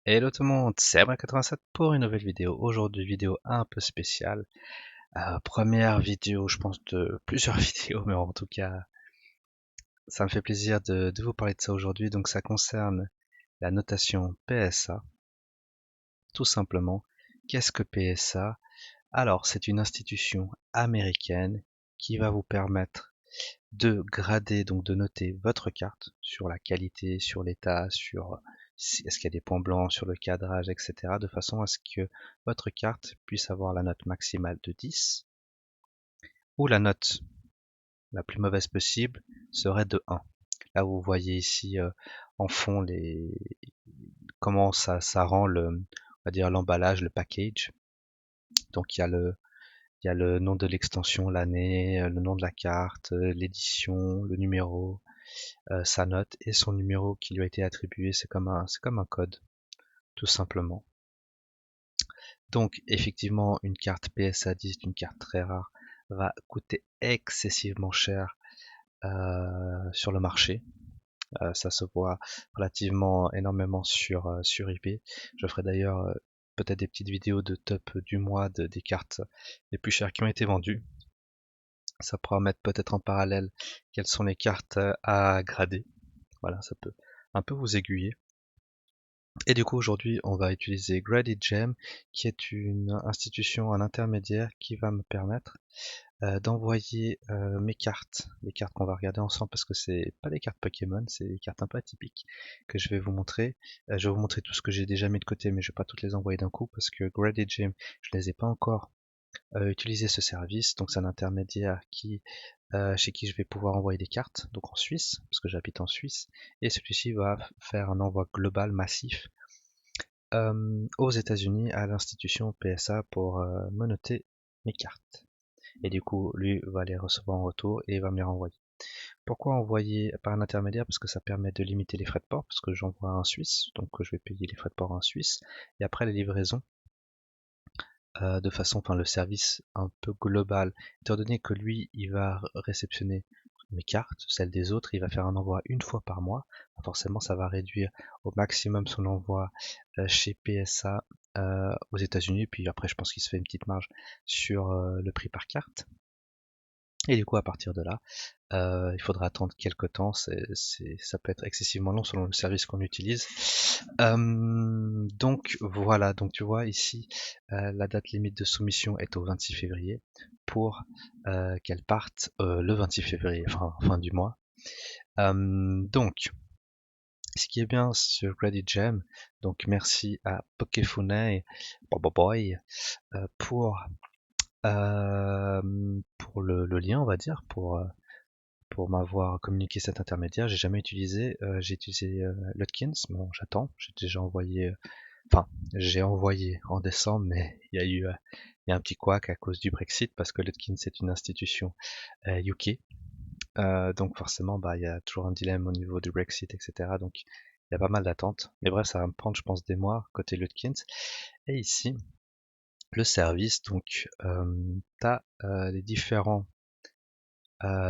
Hello tout le monde, c'est Abra87 pour une nouvelle vidéo. Aujourd'hui, vidéo un peu spéciale. Première vidéo, je pense, de plusieurs vidéos, mais en tout cas, ça me fait plaisir de vous parler de ça aujourd'hui. Donc, ça concerne la notation PSA. Tout simplement, qu'est-ce que PSA? Alors, c'est une institution américaine qui va vous permettre de grader, donc de noter votre carte sur la qualité, sur l'état, sur est-ce qu'il y a des points blancs, sur le cadrage, etc. de façon à ce que votre carte puisse avoir la note maximale de 10 ou la note la plus mauvaise possible serait de 1. Là, vous voyez ici en fond comment ça rend on va dire l'emballage, le package. Donc il y a le nom de l'extension, l'année, le nom de la carte, l'édition, le numéro, sa note et son numéro qui lui a été attribué. C'est comme un code, tout simplement. Donc, effectivement, une carte PSA 10, une carte très rare, va coûter excessivement cher sur le marché. Ça se voit relativement énormément sur eBay. Je ferai d'ailleurs peut-être des petites vidéos de top du mois des cartes les plus chères qui ont été vendues. Ça pourra mettre peut-être en parallèle quelles sont les cartes à grader. Voilà, ça peut un peu vous aiguiller. Et du coup, aujourd'hui, on va utiliser Graded Gem, qui est une institution, un intermédiaire qui va me permettre d'envoyer mes cartes, les cartes qu'on va regarder ensemble parce que c'est pas des cartes Pokémon, c'est des cartes un peu atypiques que je vais vous montrer. Je vais vous montrer tout ce que j'ai déjà mis de côté, mais je vais pas toutes les envoyer d'un coup parce que Graded Gem, je les ai pas encore utilisé ce service, donc c'est un intermédiaire chez qui je vais pouvoir envoyer des cartes, donc en Suisse, parce que j'habite en Suisse, et celui-ci va faire un envoi global massif aux États-Unis à l'institution PSA pour me noter mes cartes. Et du coup, lui va les recevoir en retour et va me les renvoyer. Pourquoi envoyer par un intermédiaire? Parce que ça permet de limiter les frais de port, parce que j'envoie un Suisse, donc je vais payer les frais de port en Suisse, et après les livraisons de façon, enfin le service un peu global, étant donné que lui, il va réceptionner mes cartes, celles des autres, il va faire un envoi une fois par mois. Forcément, ça va réduire au maximum son envoi chez PSA aux États-Unis. Puis après, je pense qu'il se fait une petite marge sur le prix par carte. Et du coup, à partir de là, il faudra attendre quelques temps. Ça peut être excessivement long selon le service qu'on utilise. Donc voilà, donc tu vois ici, la date limite de soumission est au 26 février pour qu'elle parte le 26 février, enfin fin du mois. Donc, ce qui est bien sur Ready Jam, donc merci à Pokefune Boy pour le lien, on va dire, pour m'avoir communiqué cet intermédiaire. J'ai jamais utilisé, j'ai utilisé Lutkins, bon j'attends, j'ai déjà envoyé, enfin j'ai envoyé en décembre, mais il y a un petit couac à cause du Brexit parce que Lutkins c'est une institution UK, donc forcément bah il y a toujours un dilemme au niveau du Brexit, etc. Donc il y a pas mal d'attentes, mais bref ça va me prendre je pense des mois côté Lutkins. Et ici le service, donc tu as les différents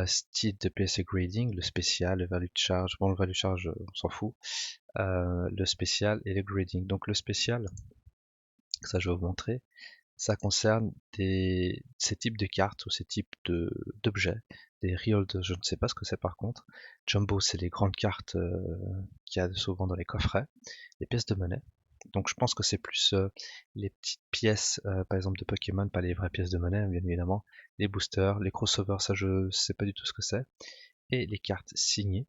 style de PSA grading, le spécial, le value charge. Bon, le value charge, on s'en fout. Le spécial et le grading. Donc le spécial, ça je vais vous montrer, ça concerne ces types de cartes ou ces types d'objets. Des real, je ne sais pas ce que c'est par contre. Jumbo, c'est les grandes cartes qu'il y a souvent dans les coffrets. Les pièces de monnaie. Donc je pense que c'est plus les petites pièces, par exemple de Pokémon, pas les vraies pièces de monnaie, bien évidemment. Les boosters, les crossovers, ça je sais pas du tout ce que c'est. Et les cartes signées.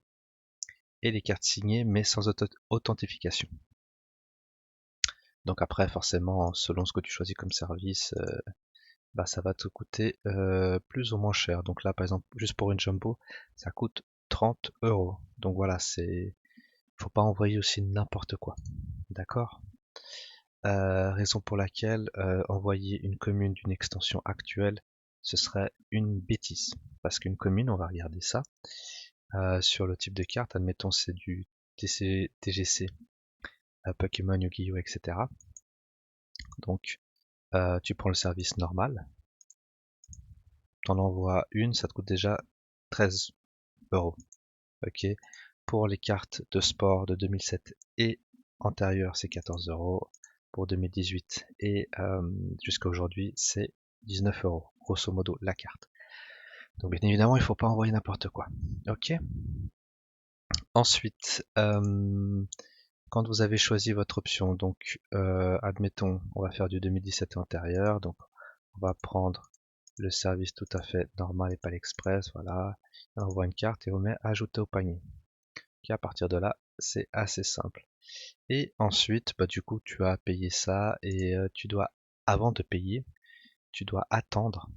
Et les cartes signées mais sans authentification. Donc après, forcément, selon ce que tu choisis comme service, bah, ça va te coûter plus ou moins cher. Donc là, par exemple, juste pour une jumbo, ça coûte 30 €. Donc voilà, faut pas envoyer aussi n'importe quoi. D'accord? Raison pour laquelle envoyer une commune d'une extension actuelle, ce serait une bêtise. Parce qu'une commune, on va regarder ça, sur le type de carte, admettons c'est du TGC, Pokémon, Yu-Gi-Oh, etc. Donc tu prends le service normal, t'en envoies une, ça te coûte déjà 13 €. Ok. Pour les cartes de sport de 2007 et antérieure c'est 14 € pour 2018 et jusqu'à aujourd'hui c'est 19 € grosso modo la carte. Donc bien évidemment il faut pas envoyer n'importe quoi. Ok. Ensuite, quand vous avez choisi votre option, donc admettons on va faire du 2017 antérieur, donc on va prendre le service tout à fait normal et pas l'express, voilà. On envoie une carte et on met ajouter au panier. Okay, à partir de là, c'est assez simple. Et ensuite, bah, du coup, tu as payé ça et tu dois, avant de payer, tu dois attendre.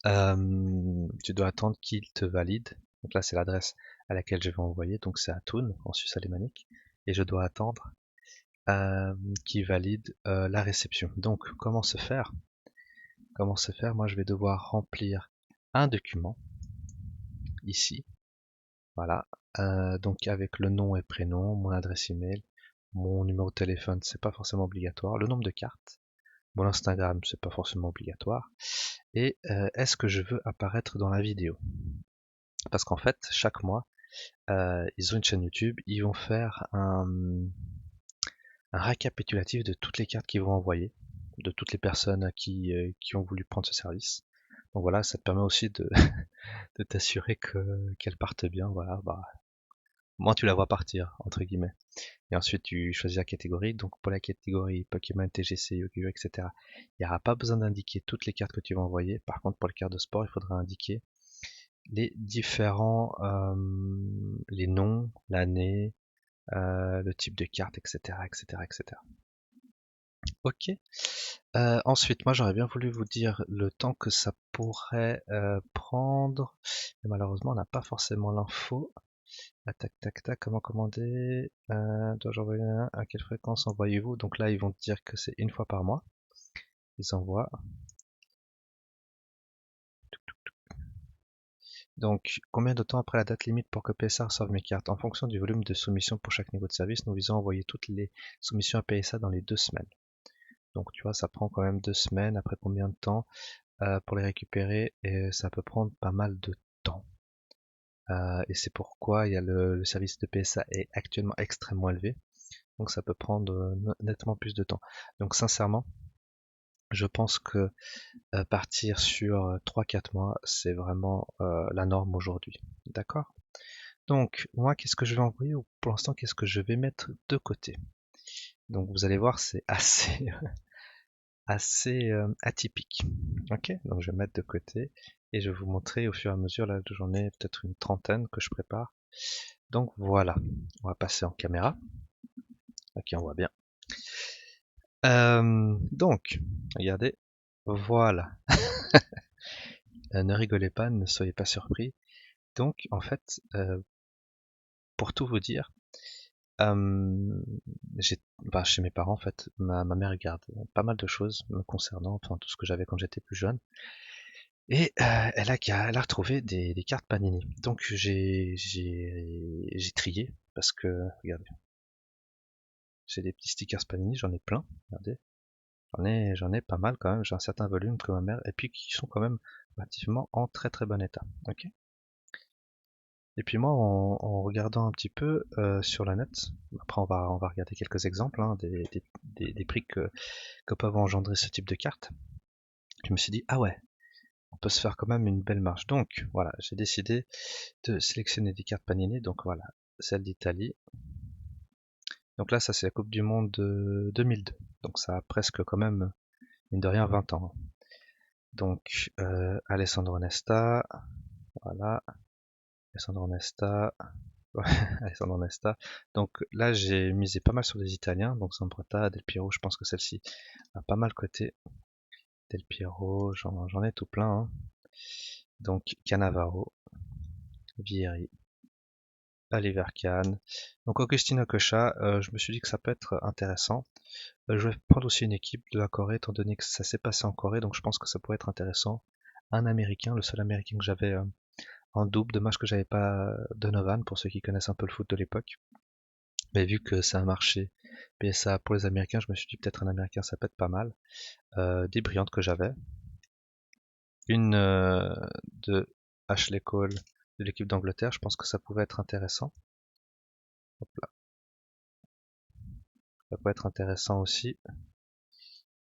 Tu dois attendre qu'il te valide. Donc là, c'est l'adresse à laquelle je vais envoyer. Donc c'est à Thun, en Suisse alémanique. Et je dois attendre qu'il valide la réception. Donc, comment se faire? Moi, je vais devoir remplir un document ici. Voilà. Donc avec le nom et prénom, mon adresse email, mon numéro de téléphone, c'est pas forcément obligatoire. Le nombre de cartes, mon Instagram, c'est pas forcément obligatoire. Et est-ce que je veux apparaître dans la vidéo? Parce qu'en fait, chaque mois, ils ont une chaîne YouTube, ils vont faire un récapitulatif de toutes les cartes qu'ils vont envoyer, de toutes les personnes qui ont voulu prendre ce service. Donc voilà, ça te permet aussi de, de t'assurer qu'elles partent bien. Voilà, bah, moi tu la vois partir, entre guillemets. Et ensuite, tu choisis la catégorie. Donc, pour la catégorie Pokémon, TGC, Yu-Gi-Oh, etc., il n'y aura pas besoin d'indiquer toutes les cartes que tu vas envoyer. Par contre, pour les cartes de sport, il faudra indiquer les différents, les noms, l'année, le type de carte, etc., etc., etc. Ok. Ensuite, moi, j'aurais bien voulu vous dire le temps que ça pourrait prendre, mais malheureusement, on n'a pas forcément l'info. Ah, tac, tac, tac, comment commander? Dois-je envoyer à quelle fréquence envoyez-vous? Donc là, ils vont te dire que c'est une fois par mois. Ils envoient. Donc, combien de temps après la date limite pour que PSA reçoive mes cartes? En fonction du volume de soumission pour chaque niveau de service, nous visons à envoyer toutes les soumissions à PSA dans les 2 semaines. Donc, tu vois, ça prend quand même 2 semaines. Après combien de temps pour les récupérer? Et ça peut prendre pas mal de temps. Et c'est pourquoi il y a le service de PSA est actuellement extrêmement élevé. Donc ça peut prendre nettement plus de temps. Donc sincèrement, je pense que partir sur 3-4 mois, c'est vraiment la norme aujourd'hui. D'accord? Donc moi, qu'est-ce que je vais envoyer ou pour l'instant, qu'est-ce que je vais mettre de côté? Donc vous allez voir, c'est assez, assez atypique. Ok? Donc je vais mettre de côté et je vais vous montrer au fur et à mesure. Là, j'en ai peut-être une trentaine que je prépare. Donc voilà, on va passer en caméra. Ok, on voit bien. Donc, regardez, voilà. Ne rigolez pas, ne soyez pas surpris. Donc, en fait, pour tout vous dire, chez mes parents, en fait, ma mère garde pas mal de choses me concernant, enfin tout ce que j'avais quand j'étais plus jeune. Et elle a retrouvé des cartes Panini. Donc j'ai trié parce que regardez, j'ai des petits stickers Panini, j'en ai plein. Regardez, j'en ai pas mal quand même. J'ai un certain volume que ma mère, et puis qui sont quand même relativement en très très bon état. Ok. Et puis moi, en regardant un petit peu sur la net, après on va regarder quelques exemples hein, des prix que peuvent engendrer ce type de cartes. Je me suis dit ah ouais, on peut se faire quand même une belle marge. Donc voilà, j'ai décidé de sélectionner des cartes Panini. Donc voilà, celle d'Italie. Donc là, ça c'est la Coupe du Monde de 2002. Donc ça a presque quand même, mine de rien, 20 ans. Donc Alessandro Nesta, voilà, Alessandro Nesta, Alessandro Nesta. Donc là, j'ai misé pas mal sur les Italiens, donc Zambretta, Del Piero, je pense que celle-ci a pas mal coté. Del Piero, j'en ai tout plein. Hein. Donc Cannavaro, Vieri, Oliver Kahn. Donc Agostino Coccia, je me suis dit que ça peut être intéressant. Je vais prendre aussi une équipe de la Corée, étant donné que ça s'est passé en Corée, donc je pense que ça pourrait être intéressant. Un Américain, le seul Américain que j'avais en double, dommage que j'avais pas Donovan, pour ceux qui connaissent un peu le foot de l'époque. Mais vu que c'est un marché PSA pour les Américains, je me suis dit peut-être un Américain ça peut être pas mal. Des brillantes que j'avais. Une de Ashley Cole de l'équipe d'Angleterre, je pense que ça pouvait être intéressant. Hop là. Ça peut être intéressant aussi.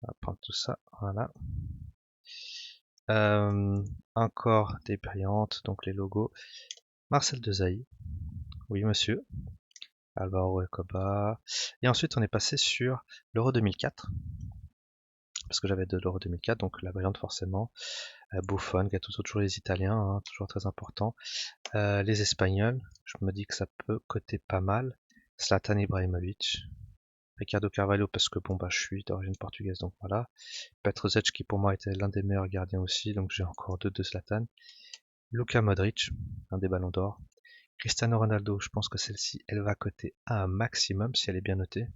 On va prendre tout ça, voilà. Encore des brillantes, donc les logos. Marcel Desailly, oui monsieur. Alvaro Recoba. Et ensuite on est passé sur l'Euro 2004. Parce que j'avais de l'Euro 2004, donc la brillante forcément. Buffon, Gattuso, toujours les Italiens, hein, toujours très important. Les Espagnols, je me dis que ça peut coter pas mal. Zlatan Ibrahimovic. Ricardo Carvalho, parce que bon bah je suis d'origine portugaise, donc voilà. Petrovic, qui pour moi était l'un des meilleurs gardiens aussi, donc j'ai encore deux de Zlatan. Luka Modric, un des ballons d'or. Cristiano Ronaldo, je pense que celle-ci, elle va coter à un maximum si elle est bien notée.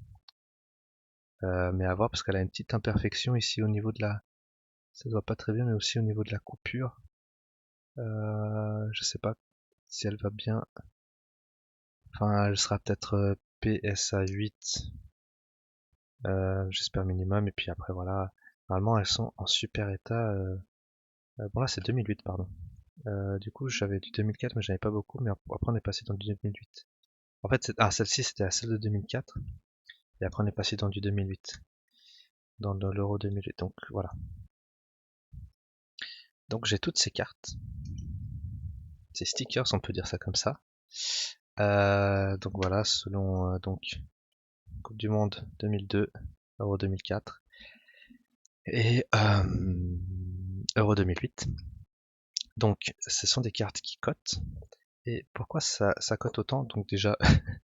Mais à voir parce qu'elle a une petite imperfection ici au niveau de la... Ça se voit pas très bien, mais aussi au niveau de la coupure. Je sais pas si elle va bien. Enfin, elle sera peut-être PSA 8, j'espère minimum. Et puis après, voilà. Normalement, elles sont en super état. Bon, là, c'est 2008, pardon. Du coup, j'avais du 2004, mais j'avais pas beaucoup. Mais après, on est passé dans du 2008. En fait, celle-ci, c'était la celle de 2004. Et après, on est passé dans du 2008. Dans l'Euro 2008. Donc, voilà. Donc, j'ai toutes ces cartes. Ces stickers, on peut dire ça comme ça. Donc voilà, selon donc Coupe du Monde 2002, Euro 2004 et Euro 2008. Donc ce sont des cartes qui cotent. Et pourquoi ça cote autant? Donc déjà,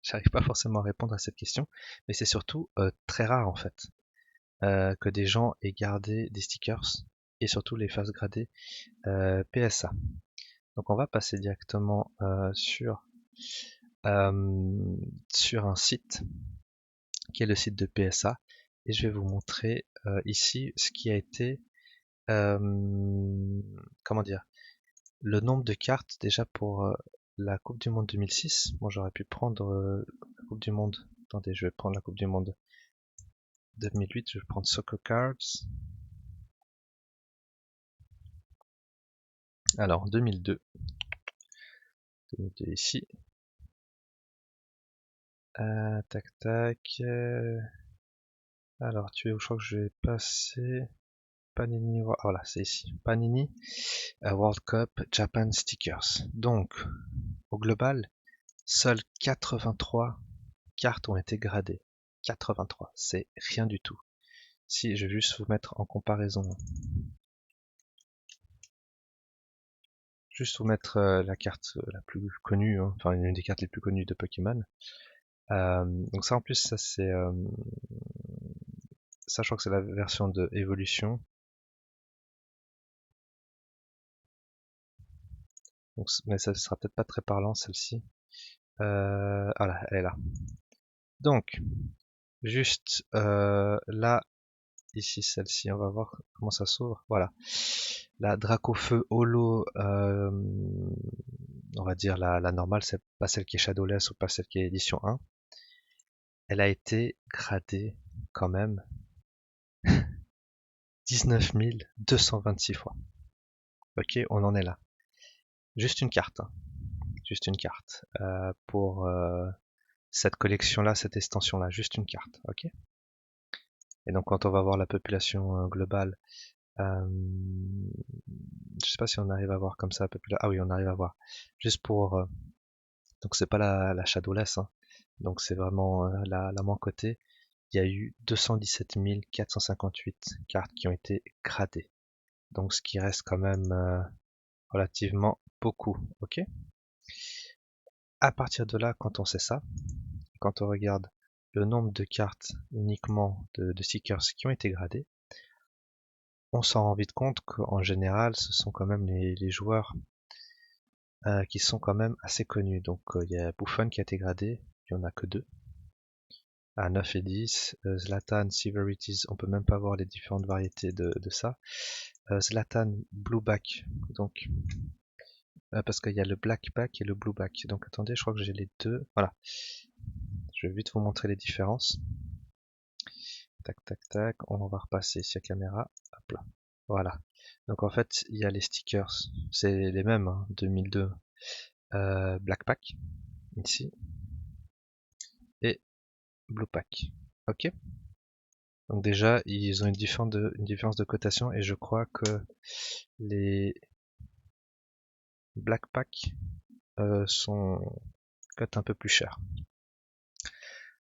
j'arrive pas forcément à répondre à cette question, mais c'est surtout très rare en fait que des gens aient gardé des stickers et surtout les fassent grader PSA. Donc on va passer directement sur un site qui est le site de PSA et je vais vous montrer ici ce qui a été comment dire, le nombre de cartes déjà pour la Coupe du Monde 2006. Bon, j'aurais pu prendre la Coupe du Monde. Attendez, je vais prendre la Coupe du Monde 2008. Je vais prendre Soccer Cards. Alors 2002 ici. Tac tac. Alors tu es où? Je crois que je vais passer. Panini, voilà, c'est ici. Panini World Cup Japan Stickers. Donc, au global, seules 83 cartes ont été gradées. 83, c'est rien du tout. Si je vais juste vous mettre en comparaison, juste vous mettre la carte la plus connue, hein, enfin une des cartes les plus connues de Pokémon. Donc ça en plus, ça c'est, ça je crois que c'est la version de évolution. Donc, mais ça sera peut-être pas très parlant celle-ci. Voilà, elle est là. Donc, juste là, ici celle-ci, on va voir comment ça s'ouvre. Voilà, la Dracofeu Holo, on va dire la normale, c'est pas celle qui est Shadowless ou pas celle qui est édition 1. Elle a été gradée quand même 19 226 fois. Ok, on en est là. Juste une carte, hein. Juste une carte pour cette collection-là, cette extension-là, juste une carte. Ok. Et donc quand on va voir la population globale, je sais pas si on arrive à voir comme ça la population. Ah oui, on arrive à voir. Juste pour donc c'est pas la Shadowless, hein. Donc c'est vraiment la moins cotée. Il y a eu 217 458 cartes qui ont été gradées. Donc ce qui reste quand même relativement beaucoup. Ok. À partir de là, quand on sait ça, quand on regarde le nombre de cartes uniquement de stickers qui ont été gradés, on s'en rend vite compte qu'en général, ce sont quand même les joueurs qui sont quand même assez connus. Donc il y a Buffon qui a été gradé, il n'y en a que deux, à 9 et 10. Zlatan, Severities, on peut même pas voir les différentes variétés de ça. Zlatan, Blueback, donc parce qu'il y a le Blackback et le Blueback. Donc attendez, je crois que j'ai les deux. Voilà, je vais vite vous montrer les différences. Tac, tac, tac, on va repasser ici à caméra. Hop là. Voilà. Donc en fait, il y a les stickers, c'est les mêmes, hein, 2002. Blackpack, ici, et Bluepack. Ok. Donc déjà, ils ont une différence de cotation et je crois que les Blackpack sont cotent un peu plus cher.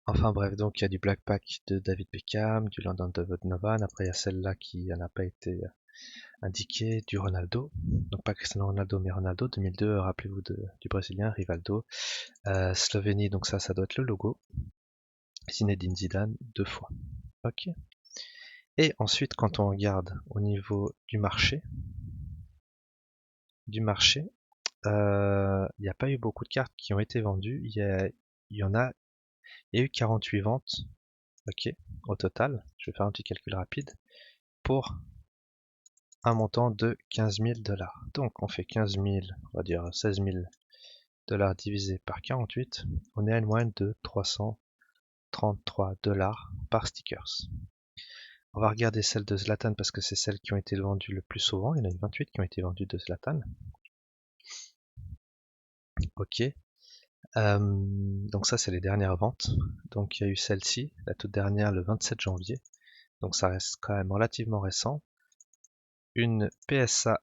Enfin bref, donc il y a du Blackpack de David Beckham, du London Donovan, après il y a celle-là qui n'a pas été indiquée, du Ronaldo, donc pas Cristiano Ronaldo mais Ronaldo 2002, rappelez-vous du Brésilien, Rivaldo, Slovénie, donc ça doit être le logo, Zinedine Zidane 2 fois. Ok. Et ensuite quand on regarde au niveau du marché, il n'y a pas eu beaucoup de cartes qui ont été vendues, il y en a, il y a eu 48 ventes, ok, au total, je vais faire un petit calcul rapide, pour un montant de 15 000 $. Donc on fait 15 000, on va dire 16 000 $ divisé par 48, on est à une moyenne de 333 $ par stickers. On va regarder celles de Zlatan parce que c'est celles qui ont été vendues le plus souvent, il y en a eu 28 qui ont été vendues de Zlatan. Ok, donc ça c'est les dernières ventes. Donc il y a eu celle-ci, la toute dernière le 27 janvier. Donc ça reste quand même relativement récent. Une PSA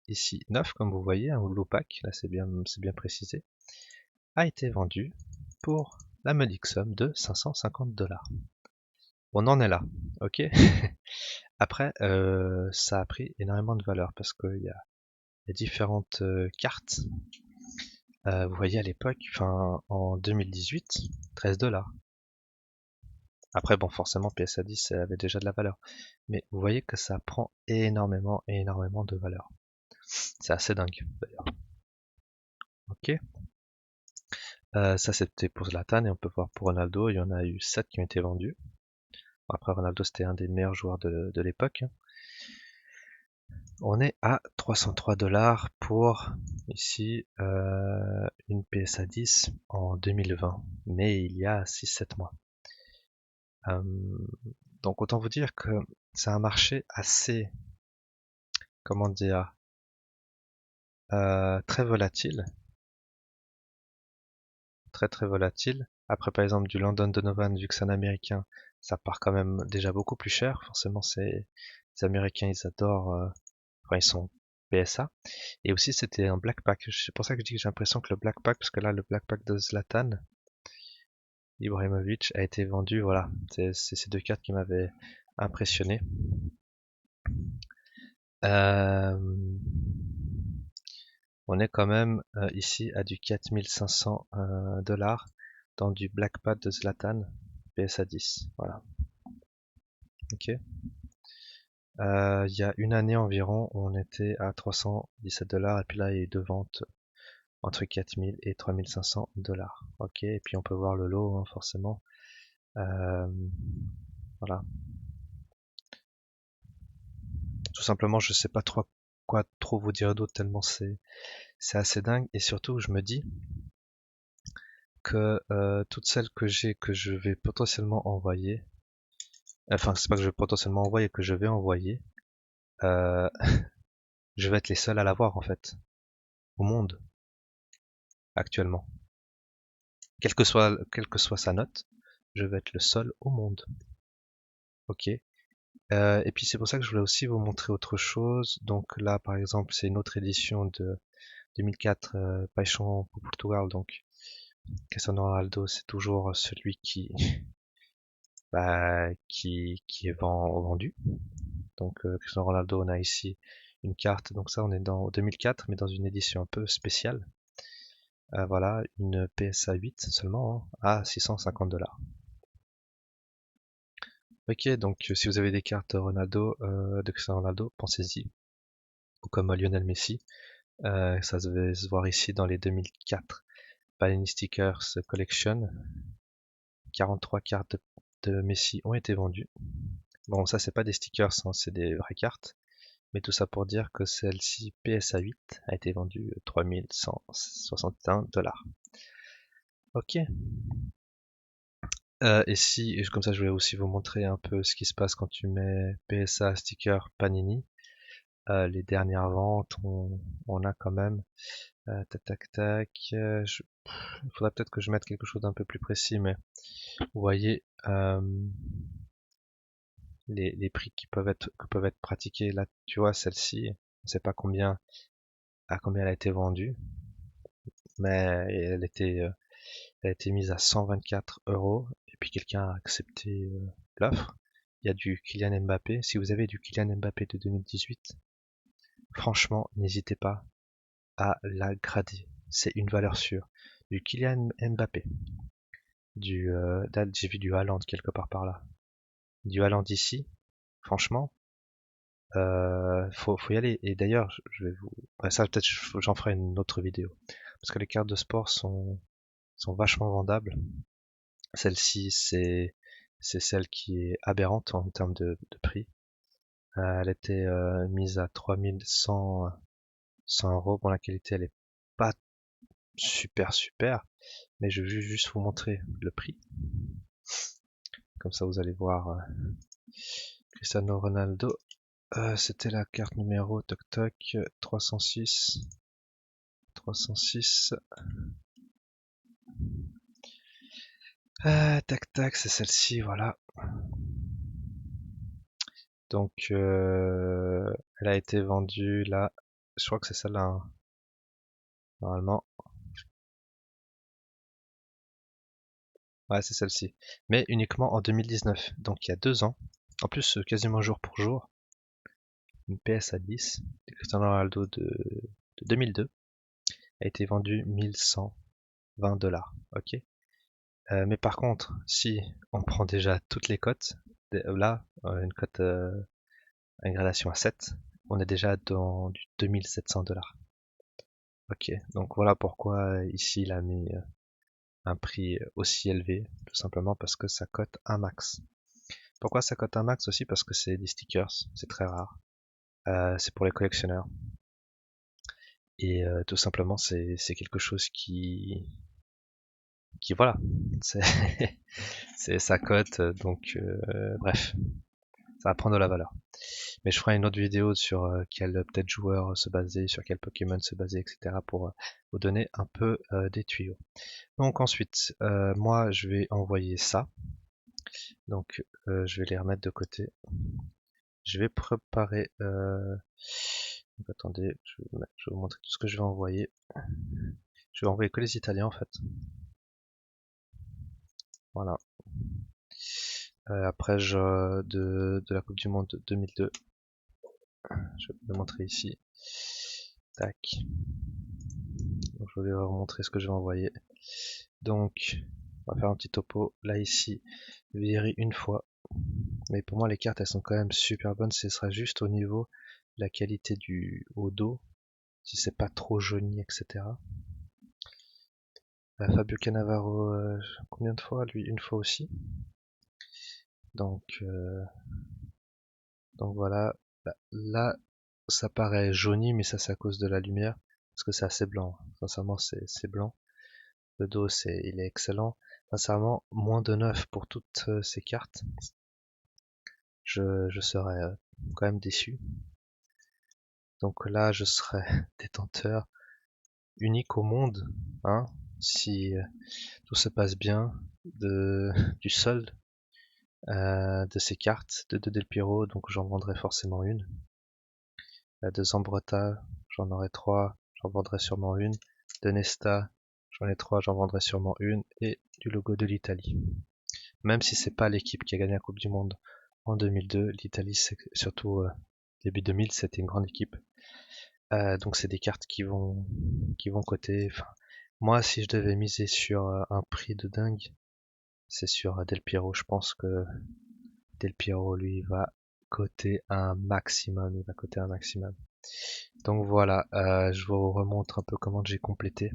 ici 9 comme vous voyez, un Holo Pack, là c'est bien précisé, a été vendue pour la modique somme de 550 $. On en est là, ok. Après, ça a pris énormément de valeur parce qu'il y a différentes cartes. Vous voyez à l'époque, enfin en 2018, 13 $. Après, bon, forcément, PSA 10 avait déjà de la valeur. Mais vous voyez que ça prend énormément de valeur. C'est assez dingue, d'ailleurs. Ok. Ça, c'était pour Zlatan, et on peut voir pour Ronaldo, il y en a eu 7 qui ont été vendus. Bon, après, Ronaldo, c'était un des meilleurs joueurs de l'époque. On est à 303 $ pour, ici, une PSA 10 en 2020. Mais il y a 6-7 mois. Donc, autant vous dire que c'est un marché assez, comment dire, très volatile, très volatile. Après par exemple du London Donovan, vu que c'est un américain, ça part quand même déjà beaucoup plus cher. Forcément c'est les Américains ils adorent, enfin ils sont PSA. Et aussi c'était un Black Pack. C'est pour ça que je dis que j'ai l'impression que le Black Pack, parce que là le Black Pack de Zlatan Ibrahimovic a été vendu, voilà. C'est ces deux cartes qui m'avaient impressionné. Euh, On est quand même ici à du 4500 $ dans du Black Pad de Zlatan PSA 10. Voilà. Ok. Il y a une année environ, on était à 317 $ et puis là il y a eu deux ventes entre 4000 et 3500 $. Ok. Et puis on peut voir le lot hein, forcément. Euh, voilà. Tout simplement, je sais pas trop quoi trop vous dire d'autre tellement c'est assez dingue et surtout je me dis que toutes celles que j'ai que je vais potentiellement envoyer, enfin c'est pas que je vais potentiellement envoyer, que je vais envoyer, euh, je vais être les seuls à l'avoir en fait, au monde, actuellement. Quelle que soit sa note, je vais être le seul au monde. Ok. Et puis c'est pour ça que je voulais aussi vous montrer autre chose. Donc là par exemple c'est une autre édition de 2004 Paixão pour Portugal. Donc Cristiano Ronaldo c'est toujours celui qui est vendu. Donc Cristiano Ronaldo, on a ici une carte. Donc ça, on est dans 2004, mais dans une édition un peu spéciale. Voilà, une PSA 8 seulement hein, à 650 $. Ok, donc si vous avez des cartes de Cristiano Ronaldo, pensez-y. Ou comme Lionel Messi, ça devait se voir ici dans les 2004 Panini Stickers Collection. 43 cartes de Messi ont été vendues. Bon, ça c'est pas des stickers, hein, c'est des vraies cartes. Mais tout ça pour dire que celle-ci, PSA 8, a été vendue 3161 $. Ok. Et si, comme ça, je voulais aussi vous montrer un peu ce qui se passe quand tu mets PSA sticker Panini. Les dernières ventes, on a quand même, tac tac tac. Il faudrait peut-être que je mette quelque chose d'un peu plus précis, mais vous voyez euh, les prix qui peuvent être pratiqués. Là, tu vois, celle-ci, on sait pas à combien elle a été vendue, mais elle a été mise à 124 euros, et puis quelqu'un a accepté l'offre. Il y a du Kylian Mbappé. Si vous avez du Kylian Mbappé de 2018, franchement, n'hésitez pas à la grader. C'est une valeur sûre. Du Kylian Mbappé, là, j'ai vu du Haaland quelque part par là. Du Haaland ici, franchement, faut y aller. Et d'ailleurs, je vais vous, ouais, ça peut-être j'en ferai une autre vidéo, parce que les cartes de sport sont vachement vendables. Celle-ci, c'est celle qui est aberrante en termes de prix. Elle était mise à 3100 euros. Bon, la qualité, elle est pas super, mais je vais juste vous montrer le prix. Comme ça, vous allez voir Cristiano Ronaldo. C'était la carte numéro toc toc 306. 306. Tac tac, c'est celle-ci, voilà. Donc, elle a été vendue là. Je crois que c'est celle-là, hein, normalement. Ouais, c'est celle-ci. Mais uniquement en 2019, donc il y a 2 ans. En plus, quasiment jour pour jour. Une PS à 10 de Cristiano Ronaldo de 2002 a été vendue 1120 $. Ok. Mais par contre, si on prend déjà toutes les cotes, là, une cote à gradation à 7, on est déjà dans du 2700 $. Ok, donc voilà pourquoi ici il a mis un prix aussi élevé, tout simplement parce que ça cote un max. Pourquoi ça cote un max aussi? Parce que c'est des stickers, c'est très rare. C'est pour les collectionneurs. Et tout simplement, c'est quelque chose qui voilà, c'est c'est sa cote, donc bref, ça va prendre de la valeur. Mais je ferai une autre vidéo sur quel peut-être joueur se baser, sur quel Pokémon se baser, etc. pour vous donner un peu des tuyaux. Donc ensuite, moi je vais envoyer ça. Donc je vais les remettre de côté. Je vais préparer. Donc, attendez, je vais vous montrer tout ce que je vais envoyer. Je vais envoyer que les Italiens en fait. Voilà. Après, de la Coupe du Monde 2002, je vais vous le montrer ici. Tac. Donc, je vais vous montrer ce que je vais envoyer. Donc, on va faire un petit topo. Là, ici, virer une fois. Mais pour moi, les cartes, elles sont quand même super bonnes. Ce sera juste au niveau de la qualité du au dos. Si c'est pas trop jauni, etc. Fabio Cannavaro, combien de fois? Lui, une fois aussi. Donc, donc voilà. Là, ça paraît jauni, mais ça c'est à cause de la lumière. Parce que c'est assez blanc. Sincèrement, c'est blanc. Le dos, il est excellent. Sincèrement, moins de 9 pour toutes ces cartes. Je serais quand même déçu. Donc là, je serais détenteur unique au monde, hein, si tout se passe bien, du solde de ces cartes de Del Piero, donc j'en vendrai forcément une. De Zambrotta, j'en aurai 3, j'en vendrai sûrement une. De Nesta, j'en ai 3, j'en vendrai sûrement une. Et du logo de l'Italie. Même si c'est pas l'équipe qui a gagné la Coupe du Monde en 2002, l'Italie, surtout début 2000, c'était une grande équipe. Donc c'est des cartes qui vont coter. Enfin, moi, si je devais miser sur un prix de dingue, c'est sur Del Piero. Je pense que Del Piero, lui, va coter un maximum. Il va coter un maximum. Donc voilà, je vous remontre un peu comment j'ai complété.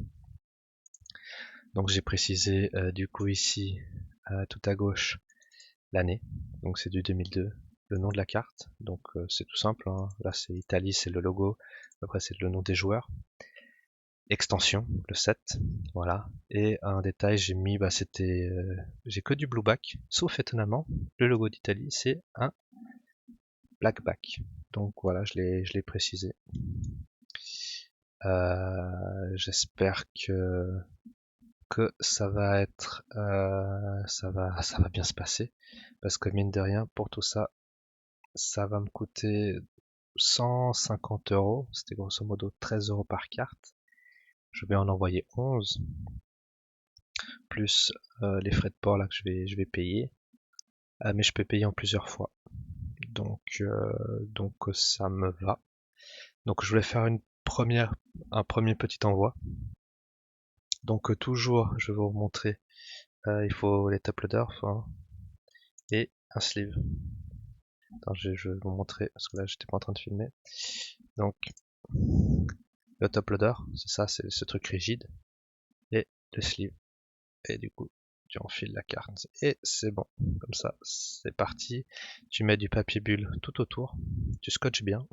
Donc j'ai précisé du coup ici, tout à gauche, l'année. Donc c'est du 2002. Le nom de la carte. Donc c'est tout simple, hein. Là c'est Italie, c'est le logo. Après c'est le nom des joueurs. Extension, le 7, voilà. Et un détail, j'ai mis, bah c'était, j'ai que du blue back, sauf étonnamment, le logo d'Italie, c'est un black back. Donc voilà, je l'ai précisé. J'espère que que ça va être, ça va bien se passer, parce que mine de rien, pour tout ça, ça va me coûter 150 euros, c'était grosso modo 13 euros par carte. Je vais en envoyer 11, plus les frais de port là que je vais payer, mais je peux payer en plusieurs fois. Donc ça me va. Donc je voulais faire un premier petit envoi. Donc toujours, je vais vous montrer, il faut les top loaders et un sleeve. Attends, je vais vous montrer parce que là j'étais pas en train de filmer. Donc le top loader, c'est ça, c'est ce truc rigide, et le sleeve. Et du coup, tu enfiles la carte et c'est bon. Comme ça, c'est parti. Tu mets du papier bulle tout autour, tu scotches bien,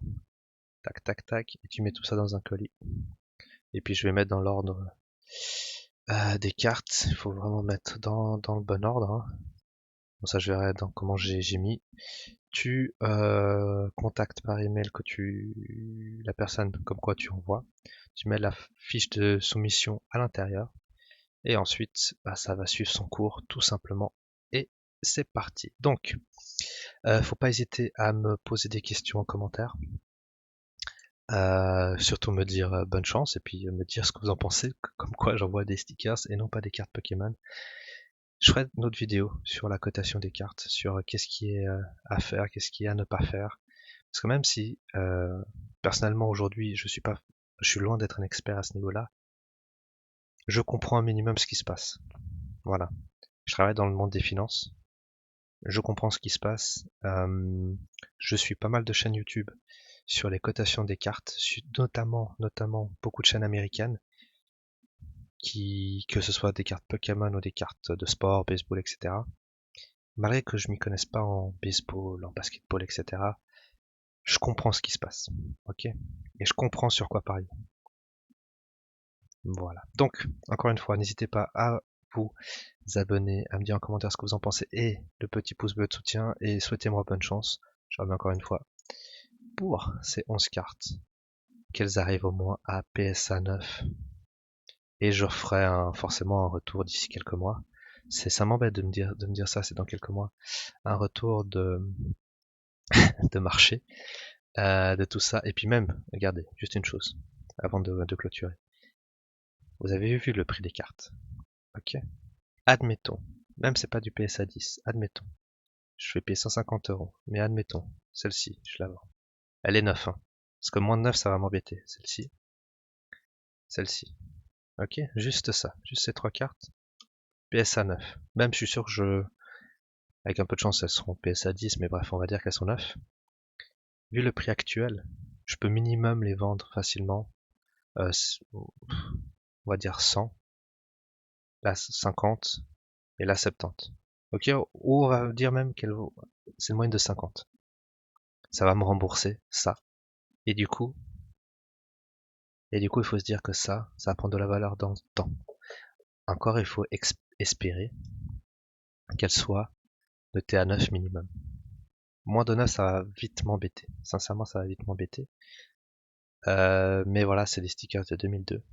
tac tac tac, et tu mets tout ça dans un colis. Et puis je vais mettre dans l'ordre des cartes. Il faut vraiment mettre dans le bon ordre, hein. Bon, ça je verrai dans comment j'ai mis. Tu contactes par email la personne comme quoi tu envoies. Tu mets la fiche de soumission à l'intérieur. Et ensuite, bah, ça va suivre son cours tout simplement. Et c'est parti. Donc, faut pas hésiter à me poser des questions en commentaire. Surtout me dire bonne chance et puis me dire ce que vous en pensez, comme quoi j'envoie des stickers et non pas des cartes Pokémon. Je ferai une autre vidéo sur la cotation des cartes, sur qu'est-ce qui est à faire, qu'est-ce qui est à ne pas faire. Parce que même si personnellement aujourd'hui je suis loin d'être un expert à ce niveau-là, je comprends un minimum ce qui se passe. Voilà. Je travaille dans le monde des finances. Je comprends ce qui se passe. Je suis pas mal de chaînes YouTube sur les cotations des cartes, notamment beaucoup de chaînes américaines, que ce soit des cartes Pokémon ou des cartes de sport, baseball, etc. Malgré que je m'y connaisse pas en baseball, en basketball, etc., je comprends ce qui se passe, ok? Et je comprends sur quoi parier. Voilà. Donc, encore une fois, n'hésitez pas à vous abonner, à me dire en commentaire ce que vous en pensez et le petit pouce bleu de soutien et souhaitez-moi bonne chance. Je reviens encore une fois pour ces 11 cartes, qu'elles arrivent au moins à PSA 9 et je ferai forcément un retour d'ici quelques mois. Ça m'embête de me dire ça, c'est dans quelques mois. Un retour de marché, de tout ça. Et puis même, regardez, juste une chose, avant de clôturer. Vous avez vu le prix des cartes. Ok. Admettons, même c'est pas du PSA 10, admettons. Je vais payer 150 euros, mais admettons, celle-ci, je la vends. Elle est 9, hein. Parce que moins de 9, ça va m'embêter. Celle-ci. Celle-ci. Ok, juste ça, juste ces trois cartes. PSA 9. Même je suis sûr que avec un peu de chance, elles seront PSA 10, mais bref, on va dire qu'elles sont 9. Vu le prix actuel, je peux minimum les vendre facilement. On va dire 100, là 50 et là 70. Ok, ou on va dire même c'est une moyenne de 50. Ça va me rembourser ça. Et du coup, il faut se dire que ça va prendre de la valeur dans le temps. Encore, il faut espérer qu'elle soit notée à 9 minimum. Moins de 9, ça va vite m'embêter. Sincèrement, ça va vite m'embêter. Mais voilà, c'est des stickers de 2002.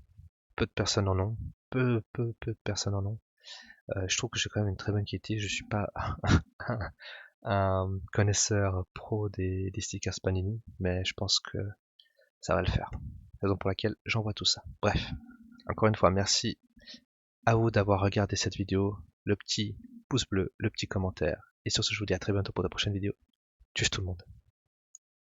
Peu de personnes en ont. Peu de personnes en ont. Je trouve que j'ai quand même une très bonne qualité. Je suis pas un connaisseur pro des stickers Panini, mais je pense que ça va le faire. Raison pour laquelle j'envoie tout ça. Bref, encore une fois, merci à vous d'avoir regardé cette vidéo. Le petit pouce bleu, le petit commentaire. Et sur ce, je vous dis à très bientôt pour de prochaines vidéos. Tchuss tout le monde.